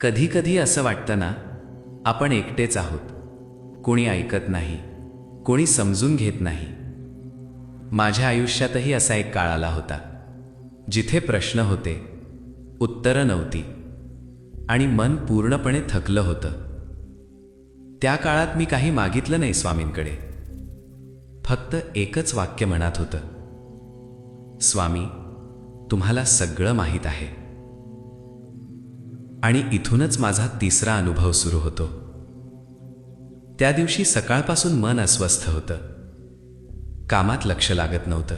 कधी कधी असं वाटतं ना, आपण एकटेच आहोत. कोणी ऐकत नाही, कोणी समजून घेत नाही. माझ्या आयुष्यातही असा एक काळ आला होता, जिथे प्रश्न होते, उत्तरं नव्हती आणि मन पूर्णपणे थकलं होतं. त्या काळात मी काही मागितलं नाही स्वामींकडे. फक्त एकच वाक्य मनात होतं, स्वामी, तुम्हाला सगळं माहीत आहे. आणि इथूनच माझा तिसरा अनुभव सुरू होतो. त्या दिवशी सकाळपासून मन अस्वस्थ होतं. कामात लक्ष लागत नव्हतं.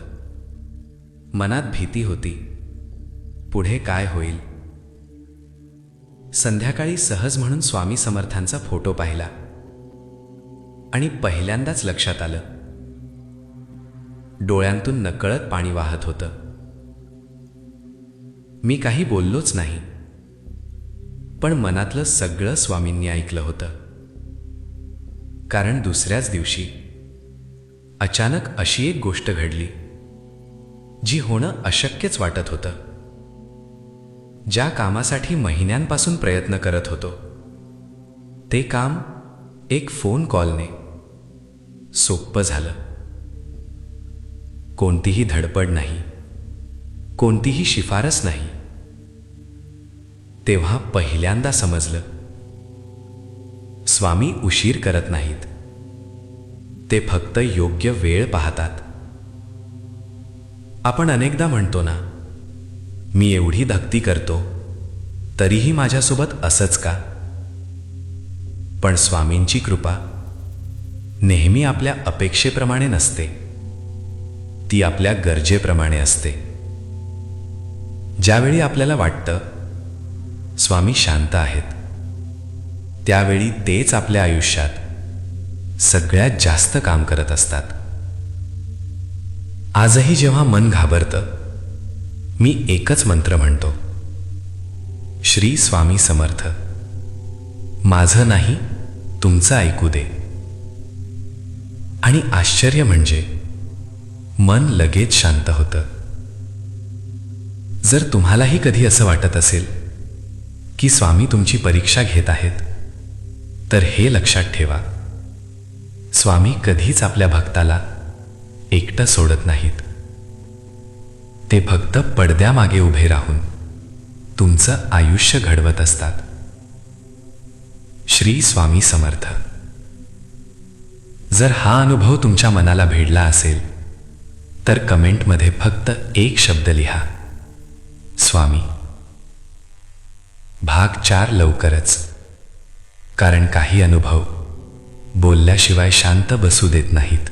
मनात भीती होती, पुढे काय होईल. संध्याकाळी सहज म्हणून स्वामी समर्थांचा फोटो पाहिला आणि पहिल्यांदाच लक्षात आलं, डोळ्यांतून नकळत पाणी वाहत होतं. मी काही बोललोच नाही, पण मनातलं सगळं स्वामींनी ऐकलं होतं. कारण दुसऱ्याच दिवशी अचानक अशी एक गोष्ट घडली, जी होणं अशक्यच वाटत होतं. ज्या कामासाठी महिन्यांपासून प्रयत्न करत होतो, ते काम एक फोन कॉलने सोपं झालं. कोणतीही धडपड नाही, कोणतीही शिफारस नाही. तेव्हा पहिल्यांदा समजलं, स्वामी उशीर करत नाहीत, ते फक्त योग्य वेळ पाहतात. आपण अनेकदा म्हणतो ना, मी एवढी भक्ती करतो, तरीही माझ्यासोबत असंच का? पण स्वामींची कृपा नेहमी आपल्या अपेक्षेप्रमाणे नसते, ती आपल्या गरजेप्रमाणे असते. ज्यावेळी आपल्याला वाटतं स्वामी शांत आहेत, त्यावेळी तेच आपल्या आयुष्यात सगळ्यात जास्त काम करत असतात. आजही जेव्हा मन घाबरतं, मी एकच मंत्र म्हणतो, श्री स्वामी समर्थ. माझं नाही, तुमचं ऐकू दे. आणि आश्चर्य म्हणजे मन लगेच शांत होतं. जर तुम्हालाही कधी असं वाटत असेल की स्वामी तुमची परीक्षा घेत आहेत, तर हे लक्षात ठेवा, स्वामी कधीच आपल्या भक्ताला एकटं सोडत नाहीत. ते फक्त पडद्यामागे उभे राहून तुमचं आयुष्य घडवत असतात. श्री स्वामी समर्थ. जर हा अनुभव तुमच्या मनाला भिडला असेल, तर कमेंटमध्ये फक्त एक शब्द लिहा, स्वामी. भाग 4 लवकरच. कारण काही अनुभव बोलल्याशिवाय शांत बसू देत नाहीत.